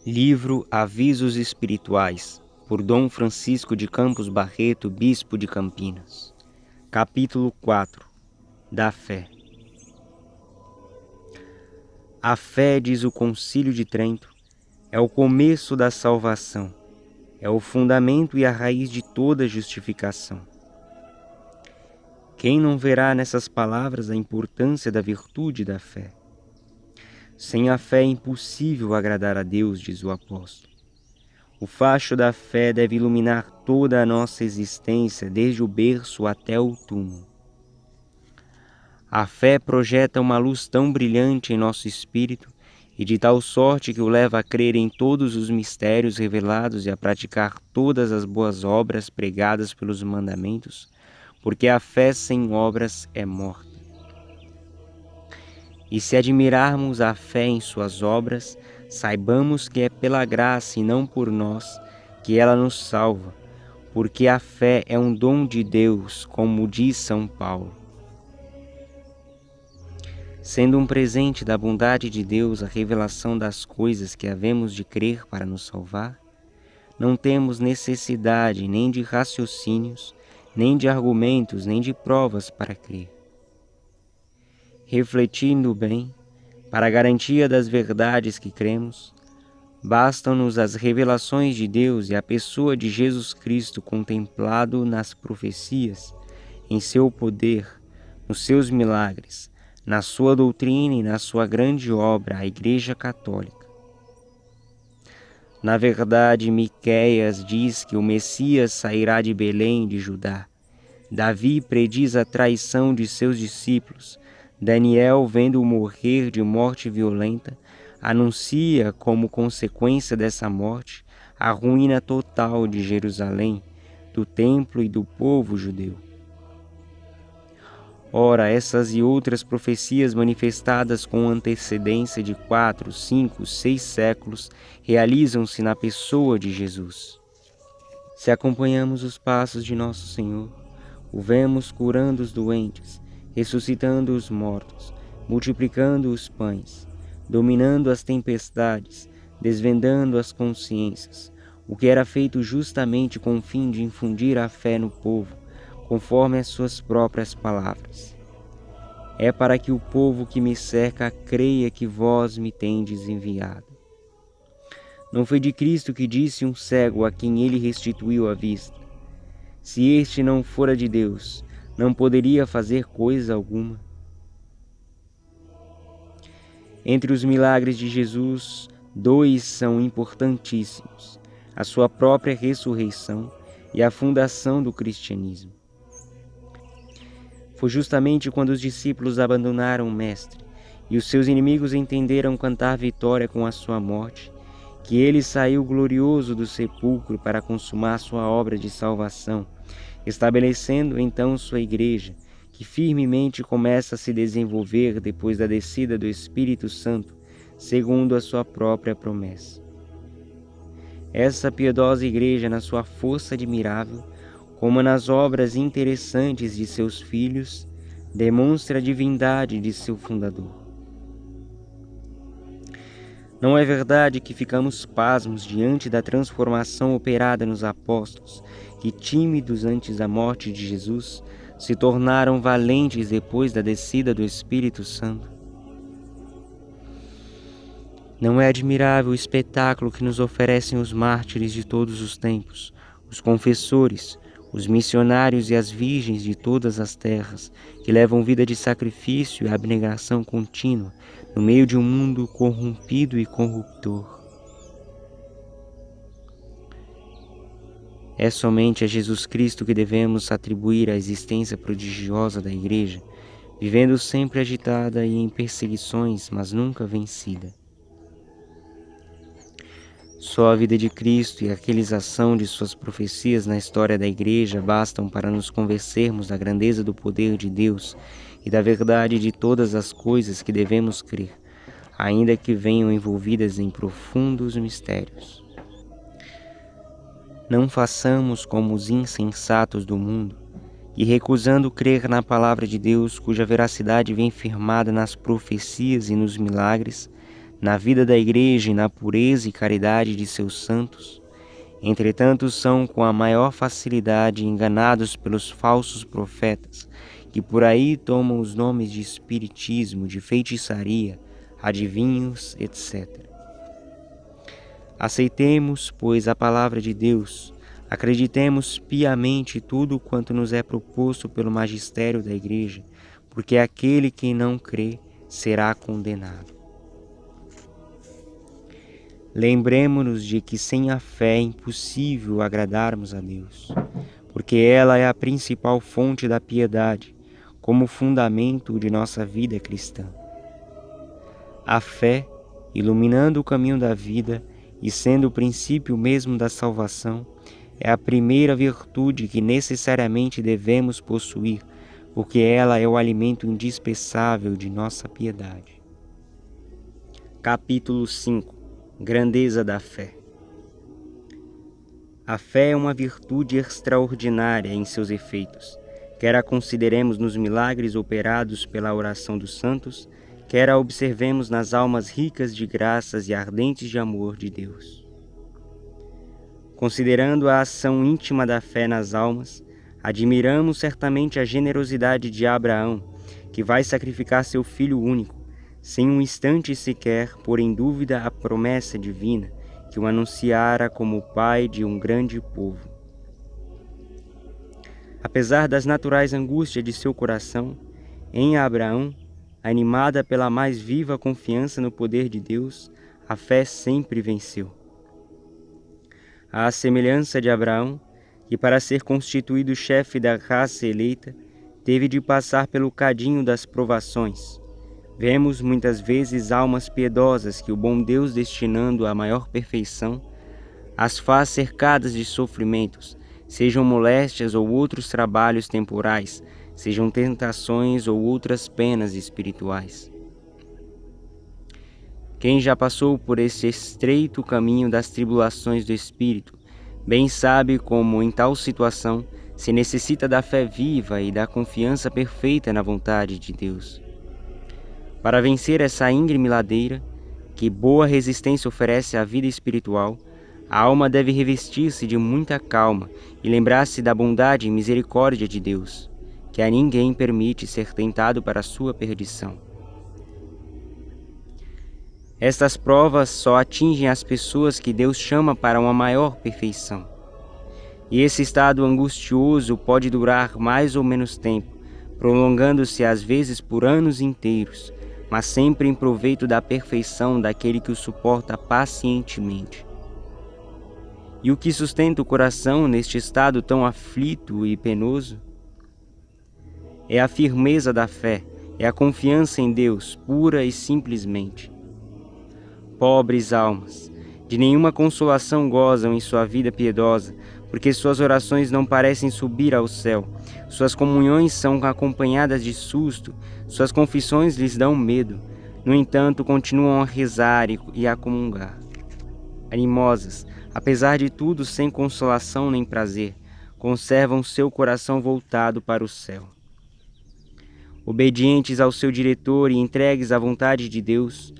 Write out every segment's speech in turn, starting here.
Livro Avisos Espirituais, por Dom Francisco de Campos Barreto, Bispo de Campinas. Capítulo 4. Da Fé. A fé, diz o Concílio de Trento, é o começo da salvação, é o fundamento e a raiz de toda justificação. Quem não verá nessas palavras a importância da virtude da fé? Sem a fé é impossível agradar a Deus, diz o apóstolo. O facho da fé deve iluminar toda a nossa existência, desde o berço até o túmulo. A fé projeta uma luz tão brilhante em nosso espírito e de tal sorte que o leva a crer em todos os mistérios revelados e a praticar todas as boas obras pregadas pelos mandamentos, porque a fé sem obras é morta. E se admirarmos a fé em suas obras, saibamos que é pela graça e não por nós que ela nos salva, porque a fé é um dom de Deus, como diz São Paulo. Sendo um presente da bondade de Deus a revelação das coisas que havemos de crer para nos salvar, não temos necessidade nem de raciocínios, nem de argumentos, nem de provas para crer. Refletindo bem, para a garantia das verdades que cremos, bastam-nos as revelações de Deus e a pessoa de Jesus Cristo contemplado nas profecias, em seu poder, nos seus milagres, na sua doutrina e na sua grande obra, a Igreja Católica. Na verdade, Miqueias diz que o Messias sairá de Belém de Judá. Davi prediz a traição de seus discípulos. Daniel, vendo-o morrer de morte violenta, anuncia como consequência dessa morte a ruína total de Jerusalém, do templo e do povo judeu. Ora, essas e outras profecias manifestadas com antecedência de 4, 5, 6 séculos realizam-se na pessoa de Jesus. Se acompanhamos os passos de nosso Senhor, o vemos curando os doentes, ressuscitando os mortos, multiplicando os pães, dominando as tempestades, desvendando as consciências, o que era feito justamente com o fim de infundir a fé no povo, conforme as suas próprias palavras. É para que o povo que me cerca creia que vós me tendes enviado. Não foi de Cristo que disse um cego a quem ele restituiu a vista: se este não fora de Deus, não poderia fazer coisa alguma? Entre os milagres de Jesus, 2 são importantíssimos: a sua própria ressurreição e a fundação do cristianismo. Foi justamente quando os discípulos abandonaram o Mestre e os seus inimigos entenderam cantar vitória com a sua morte, que ele saiu glorioso do sepulcro para consumar sua obra de salvação, estabelecendo então sua igreja, que firmemente começa a se desenvolver depois da descida do Espírito Santo, segundo a sua própria promessa. Essa piedosa igreja, na sua força admirável, como nas obras interessantes de seus filhos, demonstra a divindade de seu fundador. Não é verdade que ficamos pasmos diante da transformação operada nos apóstolos, que, tímidos antes da morte de Jesus, se tornaram valentes depois da descida do Espírito Santo? Não é admirável o espetáculo que nos oferecem os mártires de todos os tempos, os confessores, os missionários e as virgens de todas as terras, que levam vida de sacrifício e abnegação contínua no meio de um mundo corrompido e corruptor? É somente a Jesus Cristo que devemos atribuir a existência prodigiosa da Igreja, vivendo sempre agitada e em perseguições, mas nunca vencida. Só a vida de Cristo e a realização de suas profecias na história da Igreja bastam para nos convencermos da grandeza do poder de Deus e da verdade de todas as coisas que devemos crer, ainda que venham envolvidas em profundos mistérios. Não façamos como os insensatos do mundo, e recusando crer na palavra de Deus, cuja veracidade vem firmada nas profecias e nos milagres, na vida da Igreja e na pureza e caridade de seus santos. Entretanto, são com a maior facilidade enganados pelos falsos profetas, que por aí tomam os nomes de espiritismo, de feitiçaria, adivinhos, etc. Aceitemos, pois, a palavra de Deus, acreditemos piamente tudo quanto nos é proposto pelo magistério da Igreja, porque aquele que não crê será condenado. Lembremo-nos de que sem a fé é impossível agradarmos a Deus, porque ela é a principal fonte da piedade, como fundamento de nossa vida cristã. A fé, iluminando o caminho da vida e sendo o princípio mesmo da salvação, é a primeira virtude que necessariamente devemos possuir, porque ela é o alimento indispensável de nossa piedade. Capítulo 5. Grandeza da fé. A fé é uma virtude extraordinária em seus efeitos, quer a consideremos nos milagres operados pela oração dos santos, quer a observemos nas almas ricas de graças e ardentes de amor de Deus. Considerando a ação íntima da fé nas almas, admiramos certamente a generosidade de Abraão, que vai sacrificar seu filho único, sem um instante sequer pôr em dúvida a promessa divina que o anunciara como o pai de um grande povo. Apesar das naturais angústias de seu coração, em Abraão, animada pela mais viva confiança no poder de Deus, a fé sempre venceu. À semelhança de Abraão, que para ser constituído chefe da raça eleita, teve de passar pelo cadinho das provações, vemos muitas vezes almas piedosas que o bom Deus, destinando à maior perfeição, as faz cercadas de sofrimentos, sejam moléstias ou outros trabalhos temporais, sejam tentações ou outras penas espirituais. Quem já passou por esse estreito caminho das tribulações do espírito, bem sabe como, em tal situação, se necessita da fé viva e da confiança perfeita na vontade de Deus. Para vencer essa íngreme ladeira, que boa resistência oferece à vida espiritual, a alma deve revestir-se de muita calma e lembrar-se da bondade e misericórdia de Deus, que a ninguém permite ser tentado para a sua perdição. Estas provas só atingem as pessoas que Deus chama para uma maior perfeição. E esse estado angustioso pode durar mais ou menos tempo, prolongando-se às vezes por anos inteiros, mas sempre em proveito da perfeição daquele que o suporta pacientemente. E o que sustenta o coração neste estado tão aflito e penoso? É a firmeza da fé, é a confiança em Deus, pura e simplesmente. Pobres almas, de nenhuma consolação gozam em sua vida piedosa, porque suas orações não parecem subir ao céu, suas comunhões são acompanhadas de susto, suas confissões lhes dão medo. No entanto, continuam a rezar e a comungar. Animosas, apesar de tudo sem consolação nem prazer, conservam seu coração voltado para o céu. Obedientes ao seu diretor e entregues à vontade de Deus,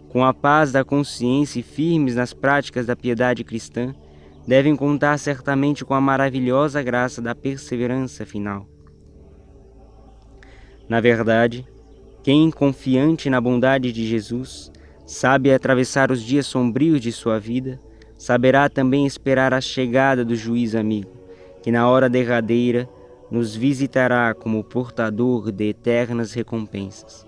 com a paz da consciência e firmes nas práticas da piedade cristã, devem contar certamente com a maravilhosa graça da perseverança final. Na verdade, quem, confiante na bondade de Jesus, sabe atravessar os dias sombrios de sua vida, saberá também esperar a chegada do juiz amigo, que na hora derradeira nos visitará como portador de eternas recompensas.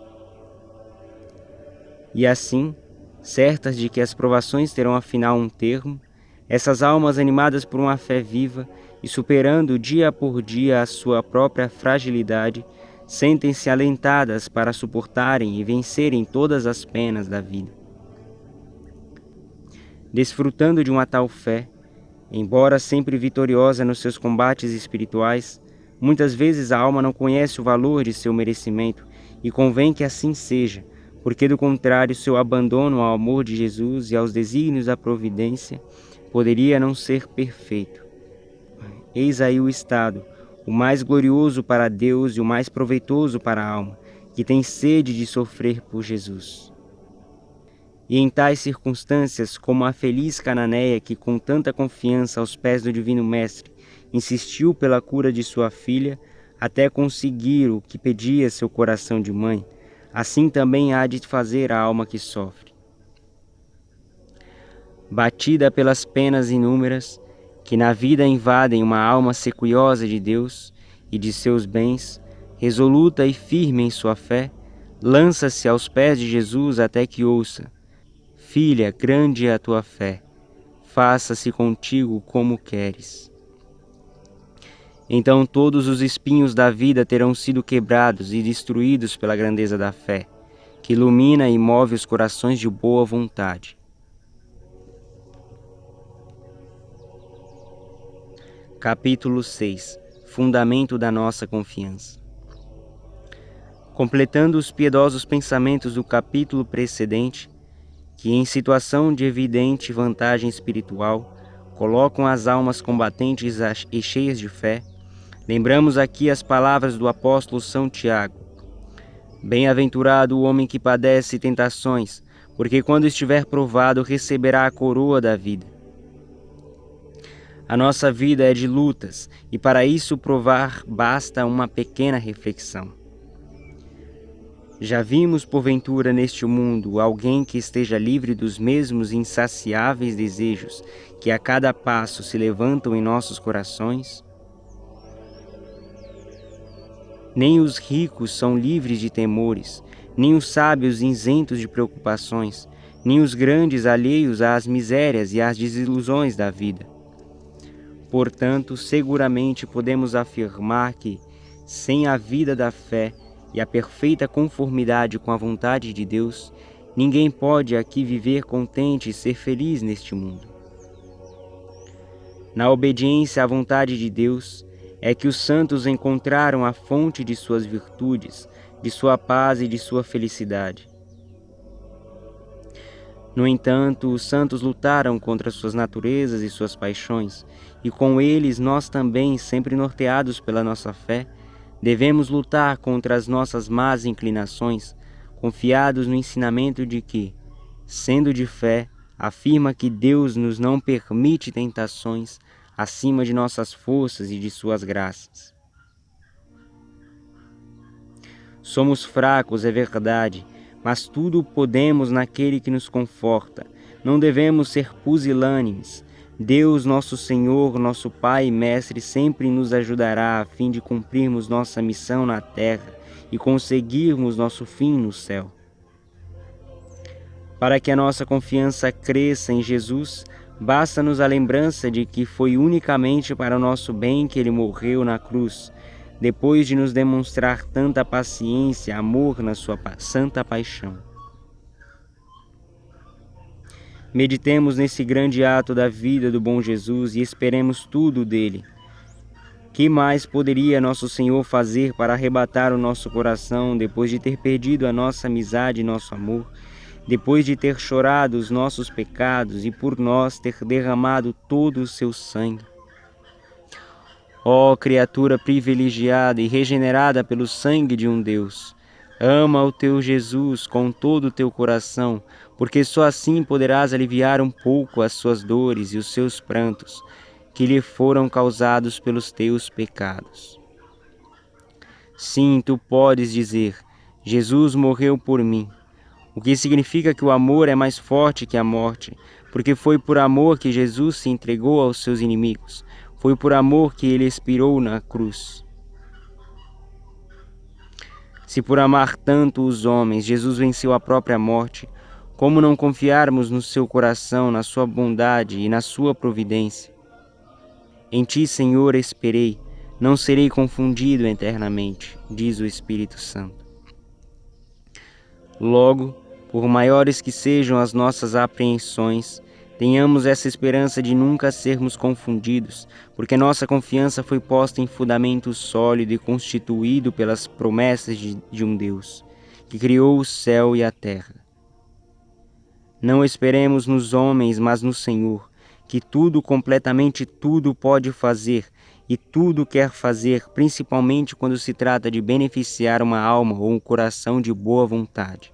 E assim, certas de que as provações terão afinal um termo, essas almas animadas por uma fé viva e superando dia por dia a sua própria fragilidade, sentem-se alentadas para suportarem e vencerem todas as penas da vida. Desfrutando de uma tal fé, embora sempre vitoriosa nos seus combates espirituais, muitas vezes a alma não conhece o valor de seu merecimento e convém que assim seja, porque do contrário seu abandono ao amor de Jesus e aos desígnios da providência poderia não ser perfeito. Eis aí o estado, o mais glorioso para Deus e o mais proveitoso para a alma, que tem sede de sofrer por Jesus. E em tais circunstâncias, como a feliz cananeia que com tanta confiança aos pés do Divino Mestre insistiu pela cura de sua filha, até conseguir o que pedia seu coração de mãe, assim também há de fazer a alma que sofre. Batida pelas penas inúmeras, que na vida invadem uma alma sequiosa de Deus e de seus bens, resoluta e firme em sua fé, lança-se aos pés de Jesus até que ouça: Filha, grande é a tua fé, faça-se contigo como queres. Então todos os espinhos da vida terão sido quebrados e destruídos pela grandeza da fé, que ilumina e move os corações de boa vontade. Capítulo 6. Fundamento da nossa confiança. Completando os piedosos pensamentos do capítulo precedente, que em situação de evidente vantagem espiritual colocam as almas combatentes e cheias de fé, lembramos aqui as palavras do apóstolo São Tiago: Bem-aventurado o homem que padece tentações, porque quando estiver provado receberá a coroa da vida. A nossa vida é de lutas, e para isso provar basta uma pequena reflexão. Já vimos porventura neste mundo alguém que esteja livre dos mesmos insaciáveis desejos que a cada passo se levantam em nossos corações? Nem os ricos são livres de temores, nem os sábios isentos de preocupações, nem os grandes alheios às misérias e às desilusões da vida. Portanto, seguramente podemos afirmar que, sem a vida da fé e a perfeita conformidade com a vontade de Deus, ninguém pode aqui viver contente e ser feliz neste mundo. Na obediência à vontade de Deus, é que os santos encontraram a fonte de suas virtudes, de sua paz e de sua felicidade. No entanto, os santos lutaram contra suas naturezas e suas paixões, e com eles nós também, sempre norteados pela nossa fé, devemos lutar contra as nossas más inclinações, confiados no ensinamento de que, sendo de fé, afirma que Deus nos não permite tentações acima de nossas forças e de suas graças. Somos fracos, é verdade, mas tudo podemos naquele que nos conforta. Não devemos ser pusilânimes. Deus, nosso Senhor, nosso Pai e Mestre, sempre nos ajudará a fim de cumprirmos nossa missão na terra e conseguirmos nosso fim no céu. Para que a nossa confiança cresça em Jesus, basta-nos a lembrança de que foi unicamente para o nosso bem que Ele morreu na cruz, depois de nos demonstrar tanta paciência e amor na sua santa paixão. Meditemos nesse grande ato da vida do bom Jesus e esperemos tudo dele. Que mais poderia nosso Senhor fazer para arrebatar o nosso coração depois de ter perdido a nossa amizade e nosso amor, depois de ter chorado os nossos pecados e por nós ter derramado todo o seu sangue? Ó criatura privilegiada e regenerada pelo sangue de um Deus, ama o teu Jesus com todo o teu coração, porque só assim poderás aliviar um pouco as suas dores e os seus prantos, que lhe foram causados pelos teus pecados. Sim, tu podes dizer: Jesus morreu por mim, o que significa que o amor é mais forte que a morte, porque foi por amor que Jesus se entregou aos seus inimigos. Foi por amor que ele expirou na cruz. Se por amar tanto os homens Jesus venceu a própria morte, como não confiarmos no seu coração, na sua bondade e na sua providência? Em ti, Senhor, esperei, não serei confundido eternamente, diz o Espírito Santo. Logo, por maiores que sejam as nossas apreensões, tenhamos essa esperança de nunca sermos confundidos, porque nossa confiança foi posta em fundamento sólido e constituído pelas promessas de um Deus, que criou o céu e a terra. Não esperemos nos homens, mas no Senhor, que tudo, completamente tudo, pode fazer e tudo quer fazer, principalmente quando se trata de beneficiar uma alma ou um coração de boa vontade.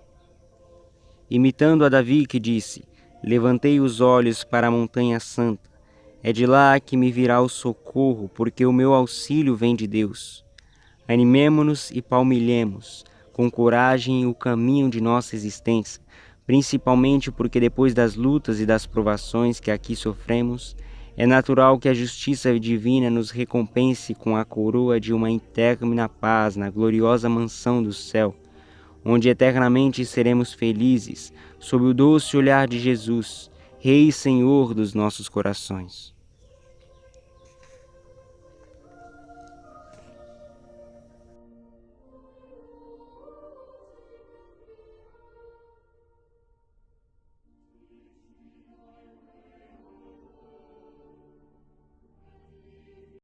imitando a Davi que disse: Levantei os olhos para a montanha santa. É de lá que me virá o socorro, porque o meu auxílio vem de Deus. Animemo-nos e palmilhemos com coragem o caminho de nossa existência, principalmente porque depois das lutas e das provações que aqui sofremos, é natural que a justiça divina nos recompense com a coroa de uma interna paz na gloriosa mansão do céu, onde eternamente seremos felizes, sob o doce olhar de Jesus, Rei e Senhor dos nossos corações.